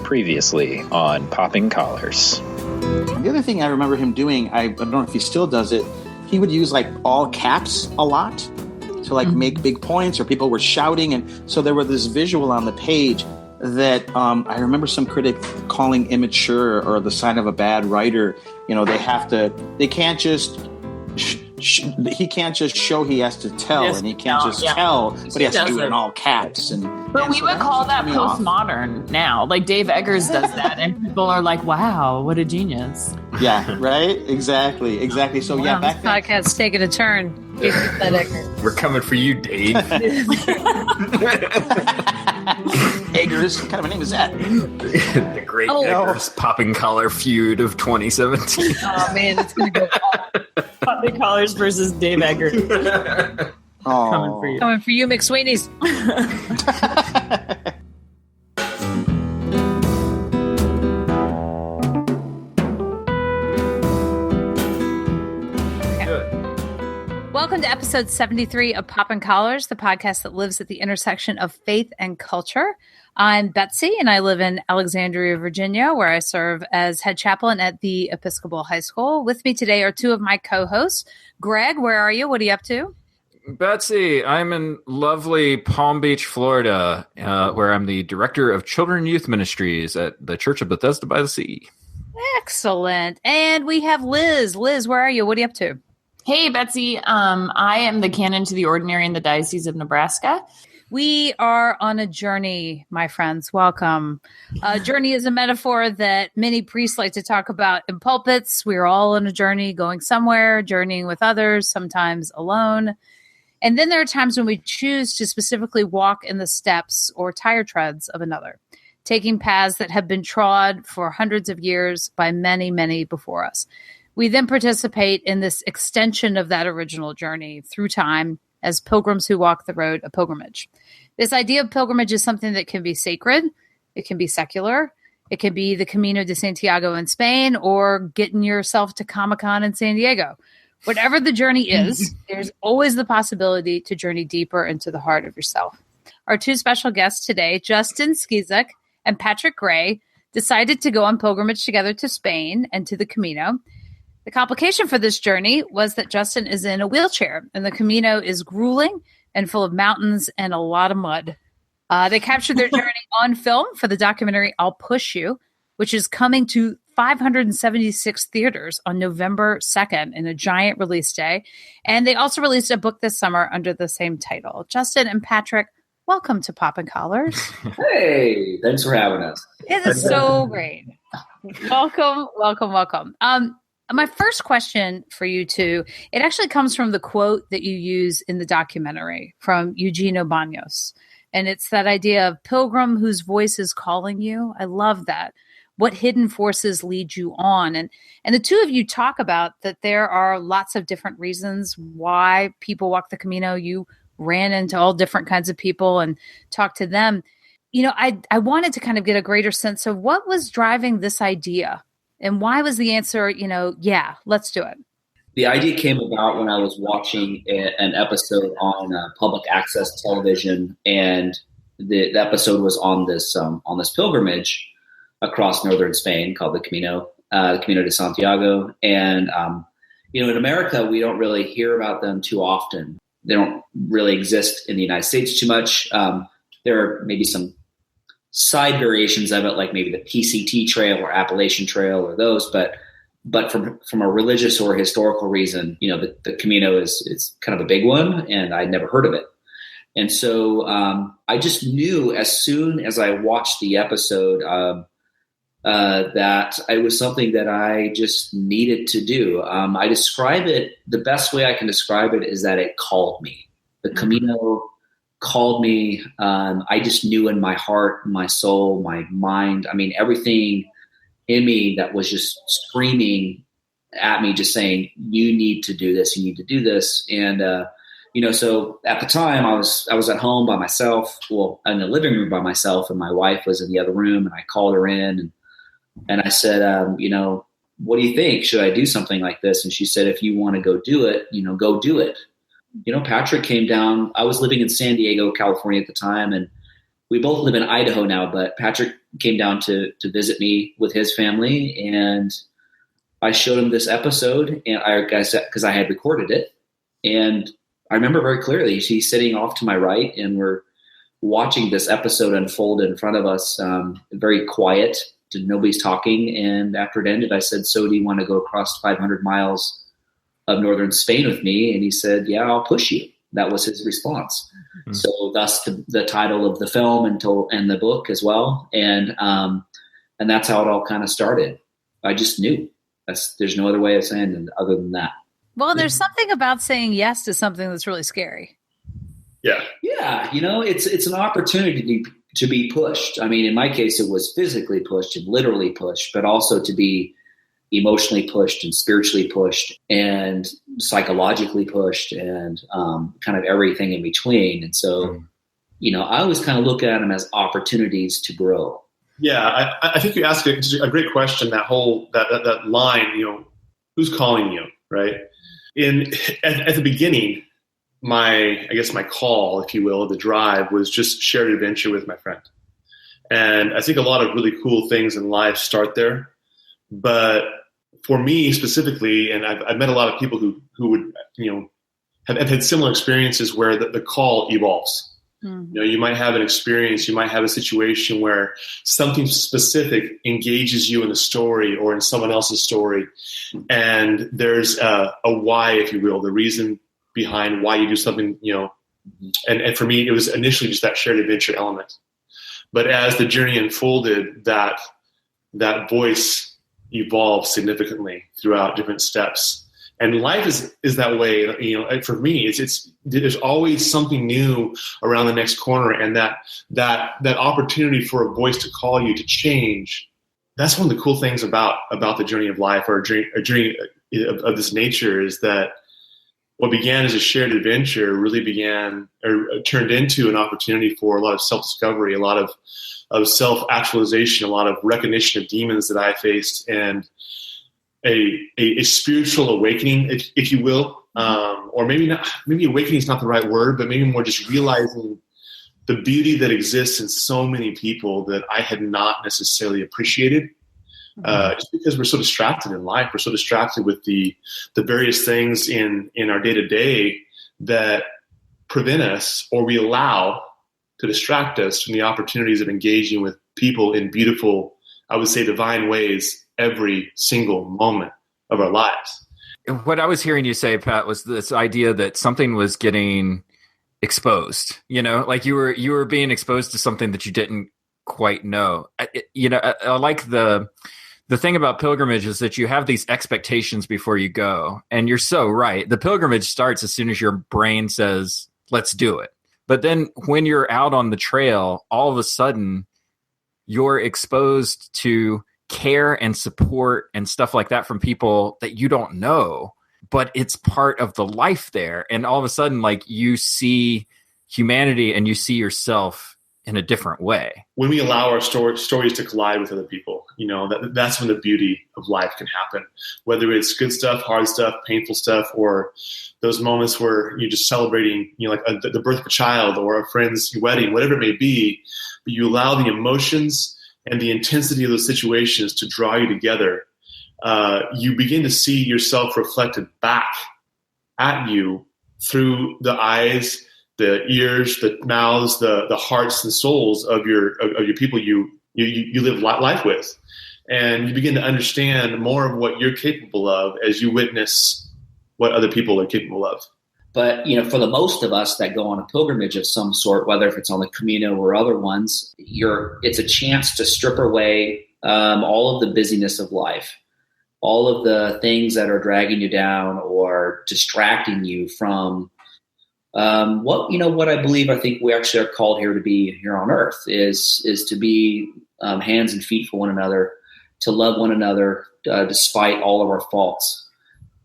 Previously on Popping Collars. The other thing I remember him doing, I don't know if he still does it, he would use like all caps a lot to like make big points, or people were shouting. And so there was this visual on the page that I remember some critic calling immature or the sign of a bad writer. You know, they can't just... he can't just show, he has to tell, and he can't just tell, but he has to do it in all caps. But we would call that postmodern now. Like Dave Eggers does that, and people are like, "Wow, what a genius!" Yeah, right. Exactly. So wow, back this podcast's taking a turn. We're coming for you, Dave. Eggers, what kind of a name is that? The great Eggers Popping Collar feud of 2017. Oh man, it's gonna go. Popping Collars versus Dave Eggers. Coming for you, McSweeney's. Welcome to episode 73 of Poppin' Collars, the podcast that lives at the intersection of faith and culture. I'm Betsy, and I live in Alexandria, Virginia, where I serve as head chaplain at the Episcopal High School. With me today are two of my co-hosts. Greg, where are you? What are you up to? Betsy, I'm in lovely Palm Beach, Florida, where I'm the director of Children and Youth Ministries at the Church of Bethesda by the Sea. Excellent. And we have Liz. Liz, where are you? What are you up to? Hey, Betsy. I am the canon to the ordinary in the Diocese of Nebraska. We are on a journey, my friends. Welcome. Journey is a metaphor that many priests like to talk about in pulpits. We're all on a journey, going somewhere, journeying with others, sometimes alone. And then there are times when we choose to specifically walk in the steps or tire treads of another, taking paths that have been trod for hundreds of years by many, many before us. We then participate in this extension of that original journey through time as pilgrims who walk the road of pilgrimage. This idea of pilgrimage is something that can be sacred, it can be secular, it can be the Camino de Santiago in Spain, or getting yourself to Comic-Con in San Diego. Whatever the journey is, there's always the possibility to journey deeper into the heart of yourself. Our two special guests today, Justin Skeesuck and Patrick Gray, decided to go on pilgrimage together to Spain and to the Camino. The complication for this journey was that Justin is in a wheelchair, and the Camino is grueling and full of mountains and a lot of mud. They captured their journey on film for the documentary I'll Push You, which is coming to 576 theaters on November 2nd in a giant release day. And they also released a book this summer under the same title. Justin and Patrick, welcome to Poppin' Collars. Hey, thanks for having us. It is so great. Welcome. My first question for you two, it actually comes from the quote that you use in the documentary from Eugenio Baños. And it's that idea of pilgrim whose voice is calling you. I love that. What hidden forces lead you on? And the two of you talk about that there are lots of different reasons why people walk the Camino. You ran into all different kinds of people and talked to them. You know, I wanted to kind of get a greater sense of what was driving this idea. And why was the answer, yeah, let's do it? The idea came about when I was watching an episode on public access television, and the episode was on this pilgrimage across northern Spain called the Camino de Santiago. And, in America, we don't really hear about them too often. They don't really exist in the United States too much. There are maybe some side variations of it, like maybe the PCT Trail or Appalachian Trail or those, but from a religious or historical reason, the Camino is kind of a big one, and I'd never heard of it. And so I just knew as soon as I watched the episode that it was something that I just needed to do. I describe it, the best way I can describe it is that it called me. The Camino called me. I just knew in my heart, my soul, my mind, everything in me that was just screaming at me, just saying, you need to do this. You need to do this. And, so at the time I was at home by myself, in the living room by myself, and my wife was in the other room, and I called her in and I said, what do you think? Should I do something like this? And she said, if you want to go do it, go do it. Patrick came down. I was living in San Diego, California at the time. we both live in Idaho now, but Patrick came down to visit me with his family, and I showed him this episode, and because I had recorded it, and I remember very clearly he's sitting off to my right, and we're watching this episode unfold in front of us, very quiet, nobody's talking. And after it ended, I said, "So do you want to go across 500 miles of northern Spain with me?" And he said, "Yeah, I'll push you." That was his response. Mm-hmm. So thus the title of the film and the book as well. And that's how it all kind of started. I just knew. There's no other way of saying it other than that. Well, there's something about saying yes to something that's really scary. Yeah. Yeah. It's an opportunity to be pushed. I mean, in my case, it was physically pushed and literally pushed, but also to be emotionally pushed and spiritually pushed and psychologically pushed and kind of everything in between. And so, I always kind of look at them as opportunities to grow. Yeah, I think you asked a great question. That whole that line, who's calling you, right? At the beginning, my call, if you will, the drive was just shared adventure with my friend. And I think a lot of really cool things in life start there. But for me specifically, and I've met a lot of people who would, have had similar experiences where the call evolves. Mm-hmm. You might have an experience, you might have a situation where something specific engages you in a story or in someone else's story. And there's a why, if you will, the reason behind why you do something, and for me, it was initially just that shared adventure element. But as the journey unfolded, that voice evolved significantly throughout different steps. And life is that way. For me, it's there's always something new around the next corner, and that opportunity for a voice to call you to change. That's one of the cool things about the journey of life, or a journey of this nature, is that what began as a shared adventure really turned into an opportunity for a lot of self-discovery, a lot of self-actualization, a lot of recognition of demons that I faced, and a spiritual awakening, if you will, or maybe awakening is not the right word, but maybe more just realizing the beauty that exists in so many people that I had not necessarily appreciated. Just because we're so distracted in life, we're so distracted with the various things in our day-to-day that prevent us, or we allow to distract us from the opportunities of engaging with people in beautiful, I would say, divine ways every single moment of our lives. What I was hearing you say, Pat, was this idea that something was getting exposed, like you were being exposed to something that you didn't quite know. I like the thing about pilgrimage is that you have these expectations before you go. And you're so right. The pilgrimage starts as soon as your brain says, let's do it. But then when you're out on the trail, all of a sudden you're exposed to care and support and stuff like that from people that you don't know, but it's part of the life there. And all of a sudden, like, you see humanity and you see yourself in a different way. When we allow our stories to collide with other people, that's when the beauty of life can happen. Whether it's good stuff, hard stuff, painful stuff, or those moments where you're just celebrating, like the birth of a child or a friend's wedding, whatever it may be, but you allow the emotions and the intensity of those situations to draw you together. You begin to see yourself reflected back at you through the eyes, the ears, the mouths, the hearts and souls of your people you live life with. And you begin to understand more of what you're capable of as you witness what other people are capable of. But, for the most of us that go on a pilgrimage of some sort, whether if it's on the Camino or other ones, it's a chance to strip away all of the busyness of life, all of the things that are dragging you down or distracting you from what I think we actually are called here to be here on earth is to be hands and feet for one another, to love one another despite all of our faults,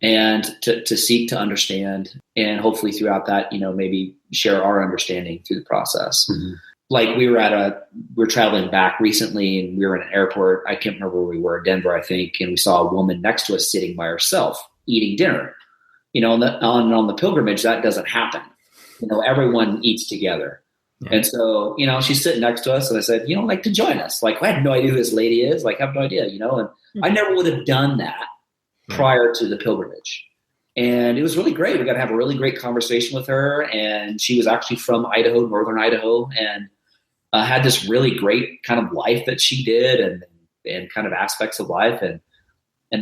and to seek to understand, and hopefully throughout that, maybe share our understanding through the process. Mm-hmm. Like we were traveling back recently, and we were in an airport. I can't remember where we were, Denver, I think, and we saw a woman next to us sitting by herself eating dinner. On the pilgrimage, that doesn't happen. Everyone eats together. Yeah. And so, she's sitting next to us, and I said, to join us. Like, I have no idea who this lady is. Like, I have no idea, and I never would have done that prior to the pilgrimage. And it was really great. We got to have a really great conversation with her. And she was actually from Idaho, northern Idaho, and had this really great kind of life that she did and kind of aspects of life. And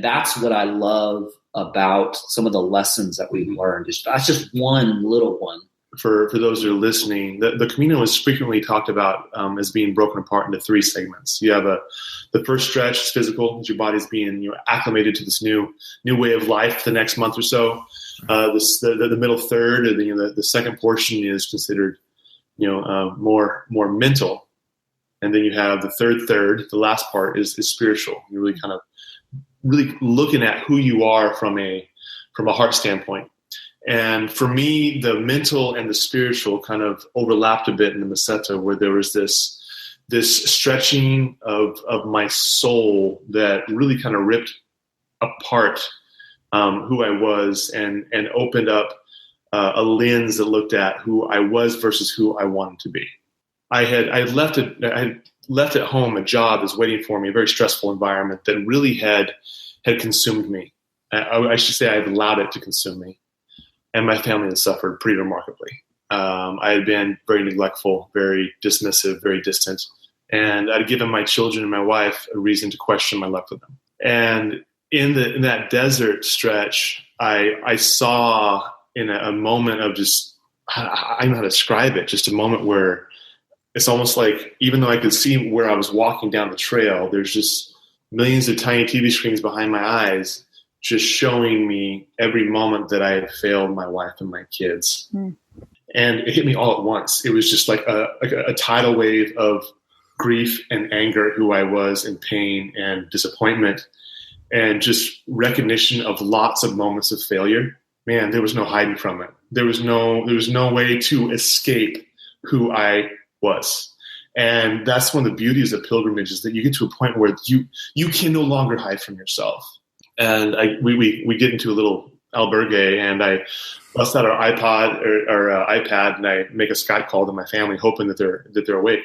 that's what I love about some of the lessons that we've learned. That's just one little one. For those who are listening, the Camino is frequently talked about as being broken apart into 3 segments. You have the first stretch is physical, as your body's being acclimated to this new way of life for the next month or so. The middle third, or the second portion is considered more mental, and then you have the third. The last part is spiritual. You're really kind of really looking at who you are from a heart standpoint. And for me, the mental and the spiritual kind of overlapped a bit in the Meseta, where there was this stretching of my soul that really kind of ripped apart who I was and opened up a lens that looked at who I was versus who I wanted to be. I had left at home a job that was waiting for me, a very stressful environment that really had consumed me. I should say I had allowed it to consume me. And my family had suffered pretty remarkably. I had been very neglectful, very dismissive, very distant. And I'd given my children and my wife a reason to question my love for them. And in that desert stretch, I saw in a moment of just, I don't know how to describe it, just a moment where it's almost like, even though I could see where I was walking down the trail, there's just millions of tiny TV screens behind my eyes, just showing me every moment that I had failed my wife and my kids. Mm. And it hit me all at once. It was just like a tidal wave of grief and anger at who I was, and pain and disappointment, and just recognition of lots of moments of failure. Man, there was no hiding from it. There was no way to escape who I was. And that's one of the beauties of pilgrimage, is that you get to a point where you can no longer hide from yourself. And we get into a little albergue, and I bust out our iPod or iPad, and I make a Skype call to my family, hoping that they're awake.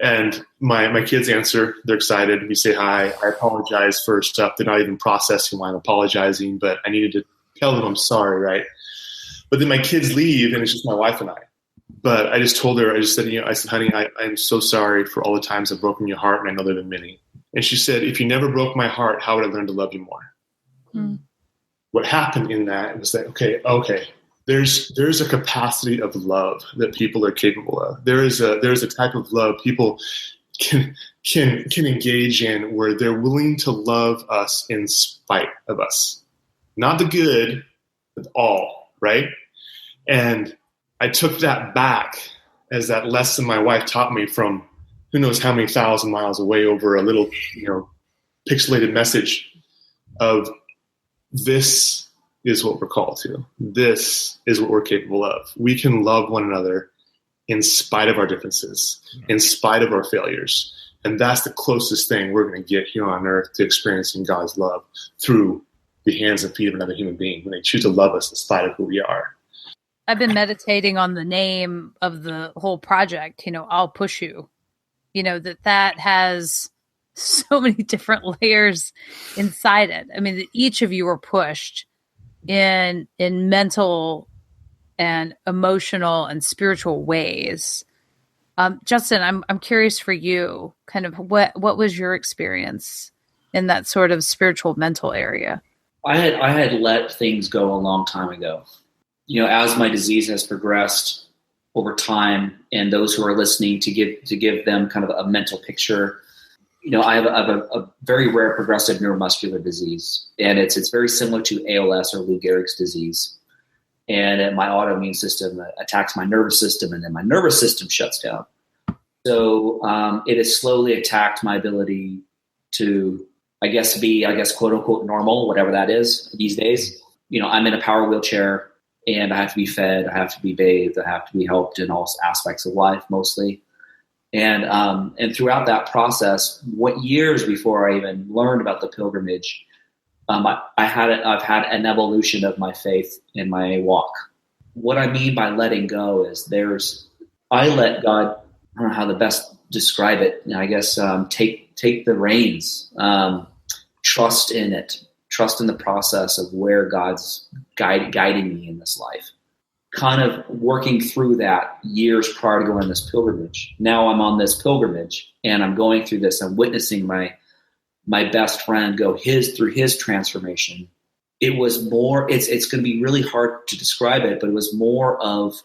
And my kids answer. They're excited. We say hi. I apologize for stuff they're not even processing why I'm apologizing, but I needed to tell them I'm sorry, right? But then my kids leave, and it's just my wife and I. But I just told her, I said, honey, I'm so sorry for all the times I've broken your heart, and I know there have been many. And she said, if you never broke my heart, how would I learn to love you more? Mm. What happened in that was that, okay, there's a capacity of love that people are capable of. There's a type of love people can engage in, where they're willing to love us in spite of us. Not the good, but all, right? And I took that back as that lesson my wife taught me from who knows how many thousand miles away, over a little, pixelated message of, this is what we're called to. This is what we're capable of. We can love one another in spite of our differences, in spite of our failures. And that's the closest thing we're going to get here on earth to experiencing God's love, through the hands and feet of another human being, when they choose to love us in spite of who we are. I've been meditating on the name of the whole project, I'll Push You. That has so many different layers inside it. I mean, that each of you are pushed in mental and emotional and spiritual ways. Justin, I'm curious for you, kind of what was your experience in that sort of spiritual mental area? I had let things go a long time ago. As my disease has progressed over time, and those who are listening, to give them kind of a mental picture. I have a very rare progressive neuromuscular disease, and it's very similar to ALS, or Lou Gehrig's disease. And my autoimmune system attacks my nervous system, and then my nervous system shuts down. So it has slowly attacked my ability to, be quote unquote normal, whatever that is these days. I'm in a power wheelchair, and I have to be fed, I have to be bathed, I have to be helped in all aspects of life, mostly. And throughout that process, years before I even learned about the pilgrimage, I've had an evolution of my faith in my walk. What I mean by letting go is there's I let God, I don't know how to best describe it. I guess take the reins, trust in it, trust in the process of where God's guiding me in this life. Kind of working through that years prior to going on this pilgrimage. Now I'm on this pilgrimage and I'm going through this. I'm witnessing my best friend go through his transformation. It was more, it's going to be really hard to describe it, but it was more of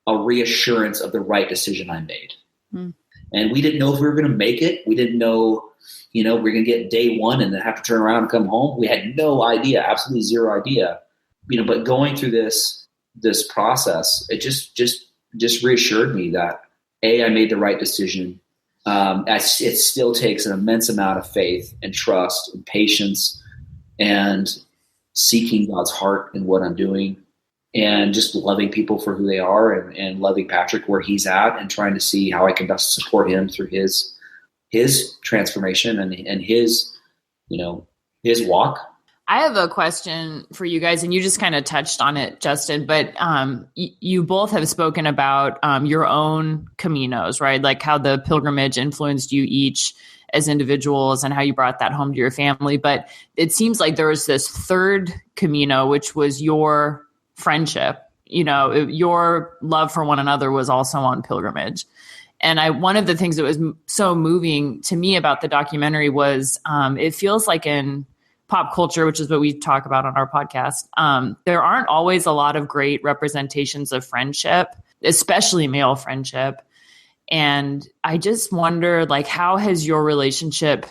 a reassurance of the right decision I made. Mm. And we didn't know if we were going to make it. We didn't know, we're going to get day one and then have to turn around and come home. We had no idea, absolutely zero idea, but going through this process, it just reassured me that I made the right decision. It still takes an immense amount of faith and trust and patience and seeking God's heart in what I'm doing and just loving people for who they are and loving Patrick where he's at and trying to see how I can best support him through his transformation and his walk. I have a question for you guys, and you just kind of touched on it, Justin, but you both have spoken about your own Caminos, right? Like how the pilgrimage influenced you each as individuals and how you brought that home to your family. But it seems like there was this third Camino, which was your friendship. Your love for one another was also on pilgrimage. And one of the things that was so moving to me about the documentary was it feels like in pop culture, which is what we talk about on our podcast, there aren't always a lot of great representations of friendship, especially male friendship. And I just wonder, how has your relationship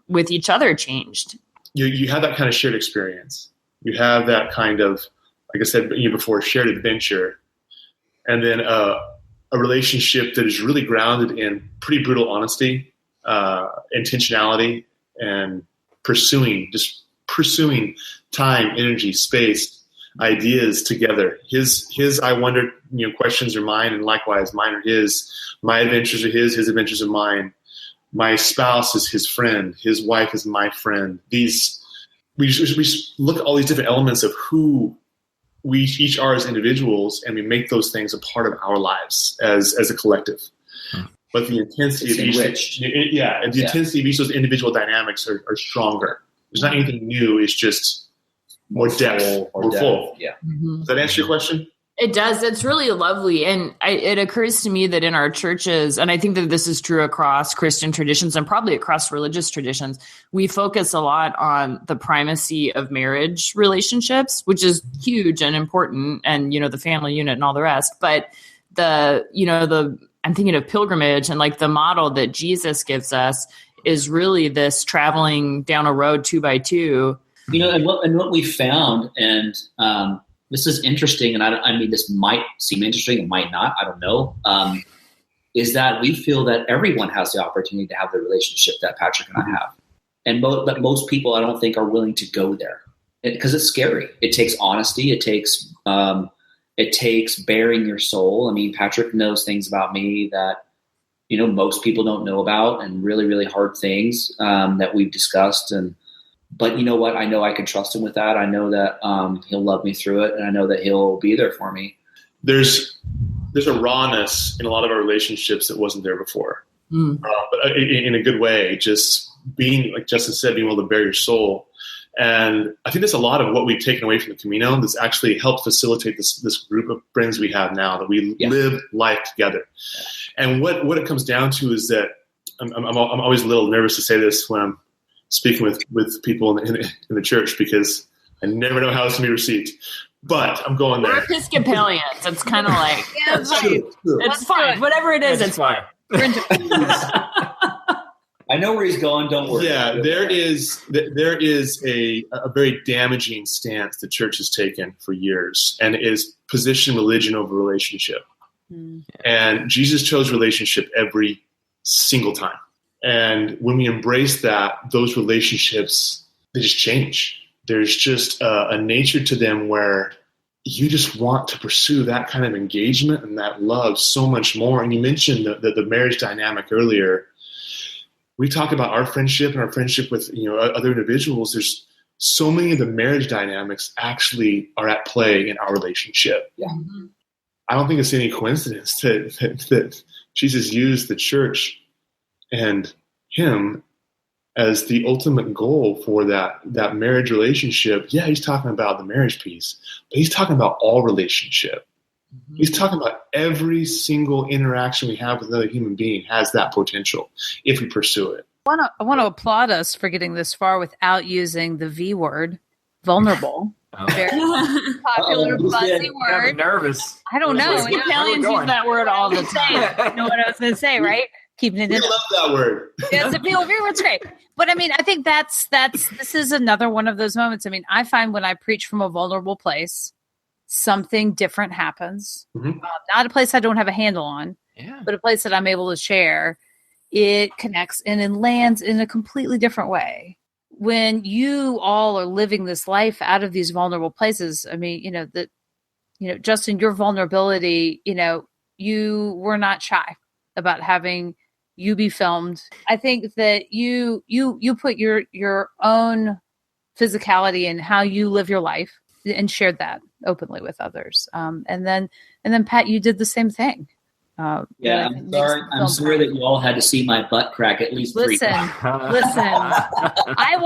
with each other changed? You have that kind of shared experience. You have that kind of, like I said before, shared adventure. And then a relationship that is really grounded in pretty brutal honesty, intentionality, and pursuing time, energy, space, ideas together. His I wonder, questions are mine, and likewise mine are his. My adventures are his adventures are mine. My spouse is his friend. His wife is my friend. We look at all these different elements of who we each are as individuals, and we make those things a part of our lives as a collective. But the intensity of intensity of each of those individual dynamics are stronger. There's not anything new. It's just more depth, more full. Yeah. Mm-hmm. Does that answer your question? It does. It's really lovely. And it occurs to me that in our churches, and I think that this is true across Christian traditions and probably across religious traditions, we focus a lot on the primacy of marriage relationships, which is huge and important, and, the family unit and all the rest. But I'm thinking of pilgrimage and the model that Jesus gives us is really this traveling down a road 2 by 2. And what we found, and this is interesting, and I mean, this might seem interesting, it might not, I don't know, is that we feel that everyone has the opportunity to have the relationship that Patrick and I have. And but most people, I don't think, are willing to go there because it's scary. It takes honesty. It takes bearing your soul. I mean, Patrick knows things about me that, most people don't know about, and really, really hard things that we've discussed. But you know what? I know I can trust him with that. I know that he'll love me through it, and I know that he'll be there for me. There's a rawness in a lot of our relationships that wasn't there before, but in a good way. Just being, like Justin said, being able to bear your soul. And I think that's a lot of what we've taken away from the Camino. That's actually helped facilitate this group of friends we have now, that we live life together. And what it comes down to is that I'm always a little nervous to say this when I'm speaking with people in the church, because I never know how it's going to be received. But I'm going there. We're Episcopalians. It's kind of like, it's fine. Whatever it is, it's fine. I know where he's going. Don't worry. Yeah, there is a very damaging stance the church has taken for years, and it is position religion over relationship. And Jesus chose relationship every single time. And when we embrace that, those relationships, they just change. There's just a nature to them where you just want to pursue that kind of engagement and that love so much more. And you mentioned the marriage dynamic earlier. We talk about our friendship and our friendship with other individuals. There's so many of the marriage dynamics actually are at play in our relationship. Yeah. I don't think it's any coincidence that Jesus used the church and him as the ultimate goal for that marriage relationship. Yeah, he's talking about the marriage piece, but he's talking about all relationship. Mm-hmm. He's talking about every single interaction we have with another human being has that potential if we pursue it. I want to applaud us for getting this far without using the V word, vulnerable. Very popular, buzzy word. I'm nervous. I don't know. Italians use that word all the time. You know what I was going to say, right? Keeping it in. I love that word. It's a POV word's great. But I mean, I think this is another one of those moments. I mean, I find when I preach from a vulnerable place, something different happens. Mm-hmm. Not a place I don't have a handle on, but a place that I'm able to share. It connects and it lands in a completely different way. When you all are living this life out of these vulnerable places, I mean, Justin, your vulnerability, you were not shy about having you be filmed. I think that you put your own physicality in how you live your life and shared that openly with others. And then Pat, you did the same thing. I'm sorry that you all had to see my butt crack at least 3 times. Listen. I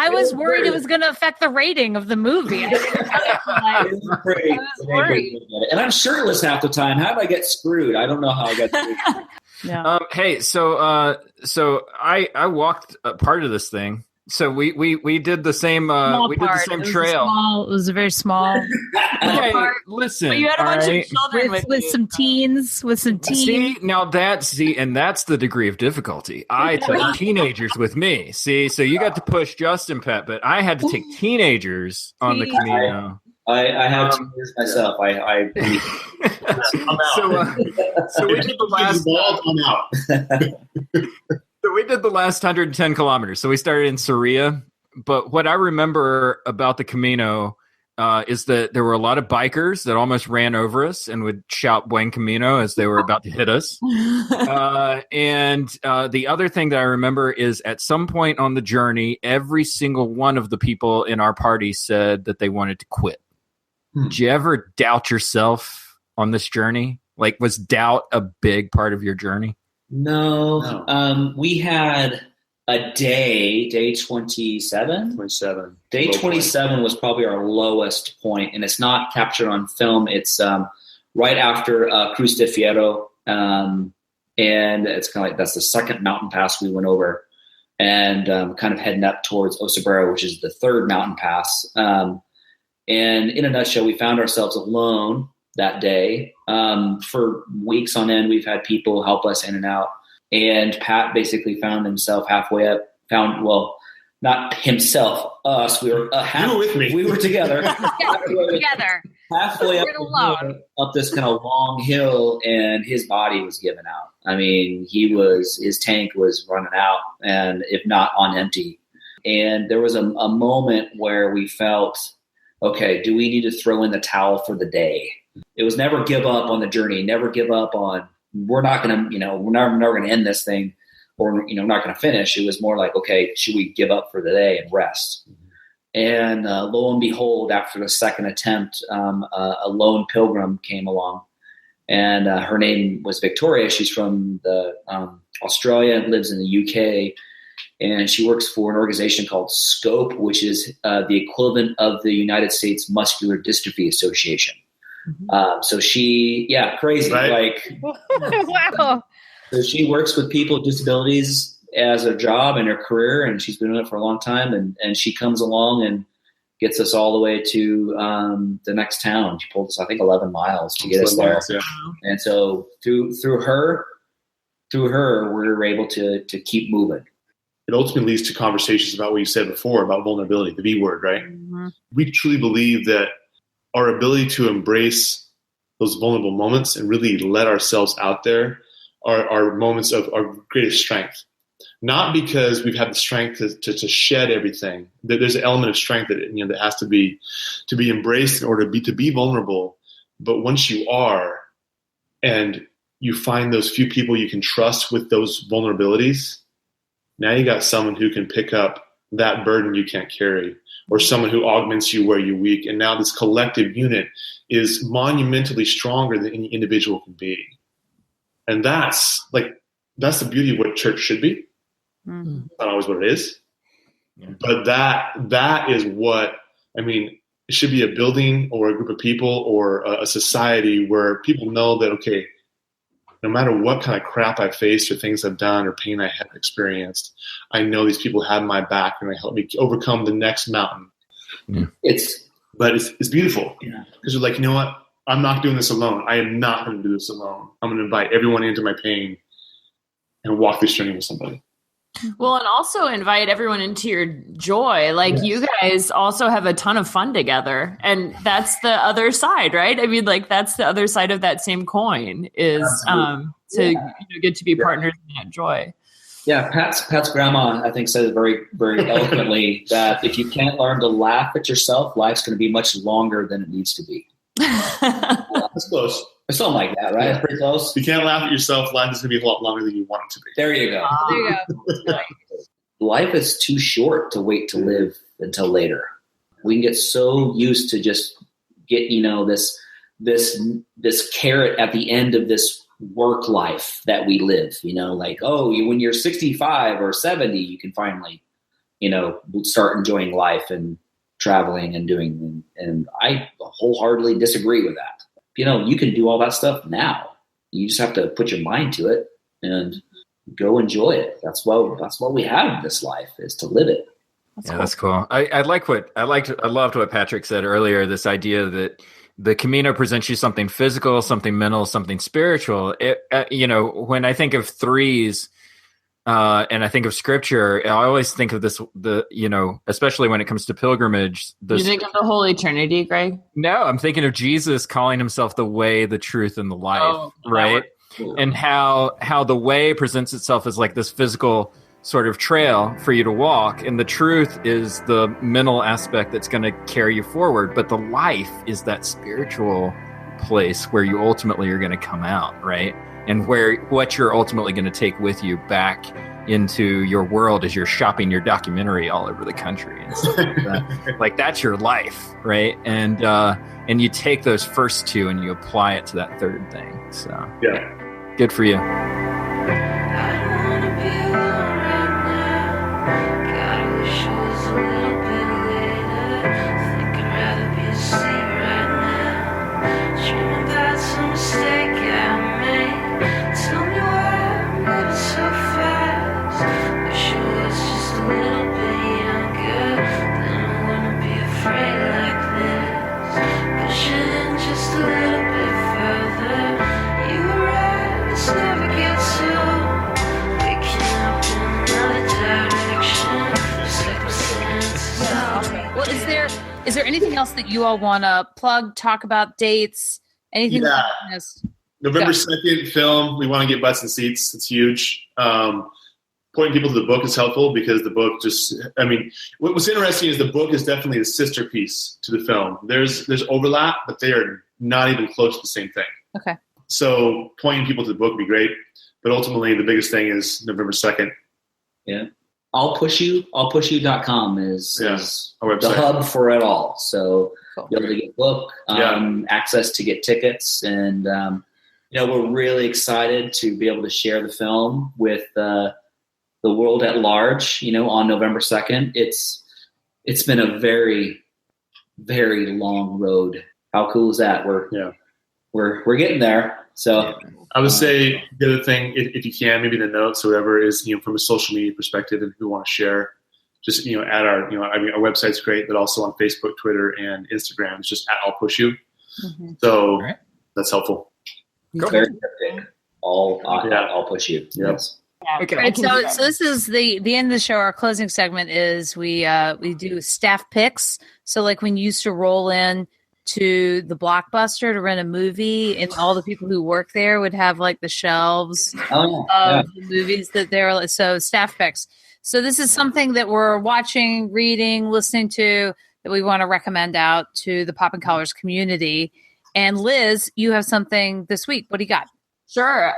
was worried it was going to affect the rating of the movie. I was worried. And I'm shirtless half the time. How did I get screwed? I don't know how I got screwed. Yeah. Hey, so I walked a part of this thing. So we did the same the same trail. It was a very small hey, listen. But you had a bunch of children with some teens. See, and that's the degree of difficulty. I took teenagers with me. See, so you got to push Justin, Pat, but I had to take teenagers on the Camino. I have teenagers myself. I'm out. So we did the last. So we did the last 110 kilometers. So we started in Sarria. But what I remember about the Camino is that there were a lot of bikers that almost ran over us and would shout Buen Camino as they were about to hit us. And the other thing that I remember is at some point on the journey, every single one of the people in our party said that they wanted to quit. Did you ever doubt yourself on this journey? Like, was doubt a big part of your journey? No. We had a day 27. Day 27 was probably our lowest point, and it's not captured on film. It's right after Cruz de Fierro, and it's kind of like that's the second mountain pass we went over, and kind of heading up towards Osobero, which is the third mountain pass. And in a nutshell, we found ourselves alone that day. For weeks on end, we've had people help us in and out. And Pat basically found himself halfway up, not himself, us. We were you were with me. We were together. Together. Halfway up this kind of long hill, and his body was giving out. I mean, his tank was running out, and if not on empty. And there was a moment where we felt, okay, do we need to throw in the towel for the day? It was never give up on the journey, never give up on, we're not going to, we're never going to end this thing, or, not going to finish. It was more like, okay, should we give up for the day and rest? And lo and behold, after the second attempt, a lone pilgrim came along, and her name was Victoria. She's from Australia and lives in the UK. And she works for an organization called SCOPE, which is the equivalent of the United States Muscular Dystrophy Association. Mm-hmm. So she, crazy. Right? Wow. So she works with people with disabilities as a job and her career, and she's been doing it for a long time. And she comes along and gets us all the way to the next town. She pulled us, I think, 11 miles to get us there. Yeah. And so through her, we were able to keep moving. It ultimately leads to conversations about what you said before about vulnerability, the V word, right? Mm-hmm. We truly believe that our ability to embrace those vulnerable moments and really let ourselves out there are moments of our greatest strength. Not because we've had the strength to shed everything. There's an element of strength that has to be embraced in order to be vulnerable. But once you are, and you find those few people you can trust with those vulnerabilities, now you got someone who can pick up that burden you can't carry, or someone who augments you where you're weak. And now this collective unit is monumentally stronger than any individual can be. And that's the beauty of what church should be. Mm-hmm. Not always what it is. Yeah. But that is what, I mean, it should be a building or a group of people or a society where people know that, okay, no matter what kind of crap I've faced or things I've done or pain I have experienced, I know these people have my back and they help me overcome the next mountain. Yeah. It's beautiful. Yeah. Because you're like, you know what? I'm not doing this alone. I am not going to do this alone. I'm going to invite everyone into my pain and walk this journey with somebody. Well, and also invite everyone into your joy. Like, yes. You guys also have a ton of fun together, and that's the other side, right? I mean, like, that's the other side of that same coin is to get to be partners in that joy. Yeah, Pat's grandma, I think, said it very, very eloquently that if you can't learn to laugh at yourself, life's going to be much longer than it needs to be. That's close. Something like that, right? Yeah. That's pretty close. If you can't laugh at yourself, life is going to be a lot longer than you want it to be. There you go. There you go. Life is too short to wait to live until later. We can get so used to just get, this carrot at the end of this work life that we live, like, when you're 65 or 70, you can finally, start enjoying life and traveling and doing, and I wholeheartly disagree with that. You can do all that stuff now. You just have to put your mind to it and go enjoy it. That's what we have in this life, is to live it. That's cool. I loved what Patrick said earlier, this idea that the Camino presents you something physical, something mental, something spiritual. When I think of threes, and I think of scripture, I always think of this, especially when it comes to pilgrimage. You think of the whole eternity, Greg? No, I'm thinking of Jesus calling himself the way, the truth, and the life, right? And how the way presents itself as like this physical sort of trail for you to walk. And the truth is the mental aspect that's going to carry you forward. But the life is that spiritual place where you ultimately are going to come out, right? And what you're ultimately going to take with you back into your world as you're shopping your documentary all over the country and stuff like that. Like, that's your life, right? And you take those first two and you apply it to that third thing. So yeah, good for you. Is there anything else that you all want to plug, talk about, dates, anything? Yeah. November 2nd film. We want to get butts and seats. It's huge. Pointing people to the book is helpful because the book what's interesting is the book is definitely a sister piece to the film. There's overlap, but they are not even close to the same thing. Okay. So pointing people to the book would be great. But ultimately, the biggest thing is November 2nd. Yeah. Allpushyou.com is our website. The hub for it all. So you'll be able to get a book, access to get tickets. And, we're really excited to be able to share the film with the world at large, on November 2nd. It's been a very, very long road. How cool is that? We're getting there. So I would say the other thing, if you can, maybe the notes or whatever is, from a social media perspective, if you want to share, just, add our website's great, but also on Facebook, Twitter, and Instagram. It's just @allpushyou. Mm-hmm. So that's helpful. Cool. Very cryptic. I'll push you. Yes. Yeah. Okay. Right, so this is the end of the show. Our closing segment is we do staff picks. So like when you used to roll in to the Blockbuster to rent a movie, and all the people who work there would have like the shelves of the movies that they're so staff picks. So this is something that we're watching, reading, listening to that we want to recommend out to the Poppin' Collars community. And Liz, you have something this week. What do you got? Sure.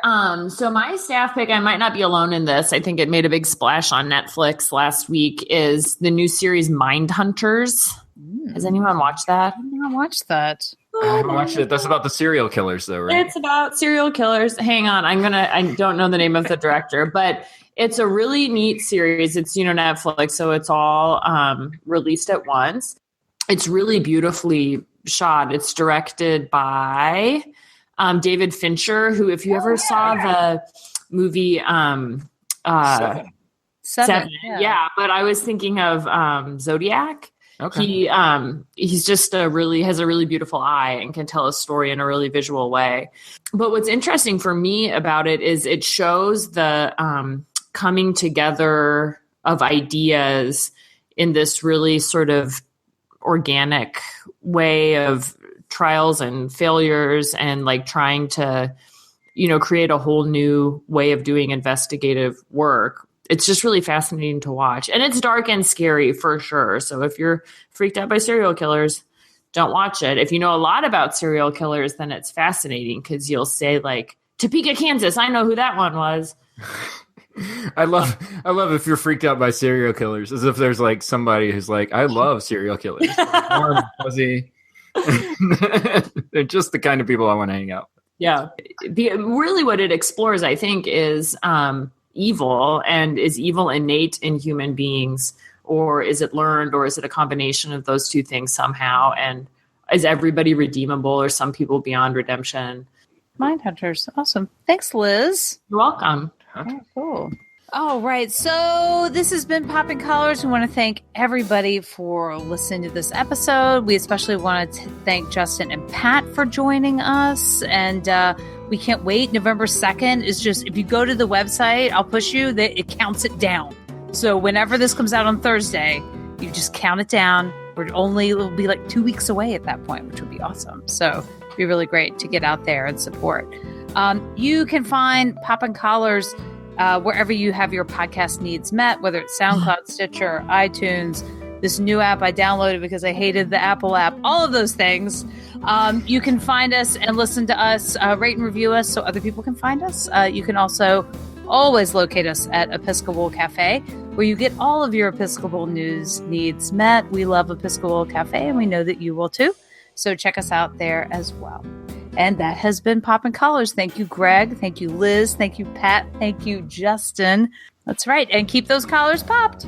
So my staff pick, I might not be alone in this. I think it made a big splash on Netflix last week, is the new series Mindhunters. Has anyone watched that? I did not watch that. I haven't watched it. That's about the serial killers, though, right? It's about serial killers. Hang on. I don't know the name of the director, but it's a really neat series. It's, Netflix, so it's all released at once. It's really beautifully shot. It's directed by David Fincher, who, if you ever saw the movie Seven. Yeah, but I was thinking of Zodiac. Okay. He's just has a really beautiful eye and can tell a story in a really visual way. But what's interesting for me about it is it shows the coming together of ideas in this really sort of organic way of trials and failures, and like trying to, create a whole new way of doing investigative work. It's just really fascinating to watch. And it's dark and scary for sure. So if you're freaked out by serial killers, don't watch it. If you know a lot about serial killers, then it's fascinating because you'll say like, Topeka, Kansas, I know who that one was. I love if you're freaked out by serial killers, as if there's like somebody who's like, I love serial killers. Warm, fuzzy. They're just the kind of people I want to hang out with. Yeah. Really what it explores, I think, is evil, and is evil innate in human beings, or is it learned, or is it a combination of those two things somehow? And is everybody redeemable, or some people beyond redemption? Mindhunters. Awesome. Thanks, Liz. You're welcome. Oh, cool. All right. So this has been Popping Collars. We want to thank everybody for listening to this episode. We especially want to thank Justin and Pat for joining us. And we can't wait. November 2nd is just, if you go to the website, I'll push you, that it counts it down. So whenever this comes out on Thursday, you just count it down. It'll be like 2 weeks away at that point, which would be awesome. So it'd be really great to get out there and support. You can find Poppin' Collars wherever you have your podcast needs met, whether it's SoundCloud, Stitcher, iTunes, this new app I downloaded because I hated the Apple app, all of those things. You can find us and listen to us, rate and review us so other people can find us. You can also always locate us at Episcopal Cafe, where you get all of your Episcopal news needs met. We love Episcopal Cafe, and we know that you will too. So check us out there as well. And that has been Poppin' Collars. Thank you, Greg. Thank you, Liz. Thank you, Pat. Thank you, Justin. That's right. And keep those collars popped.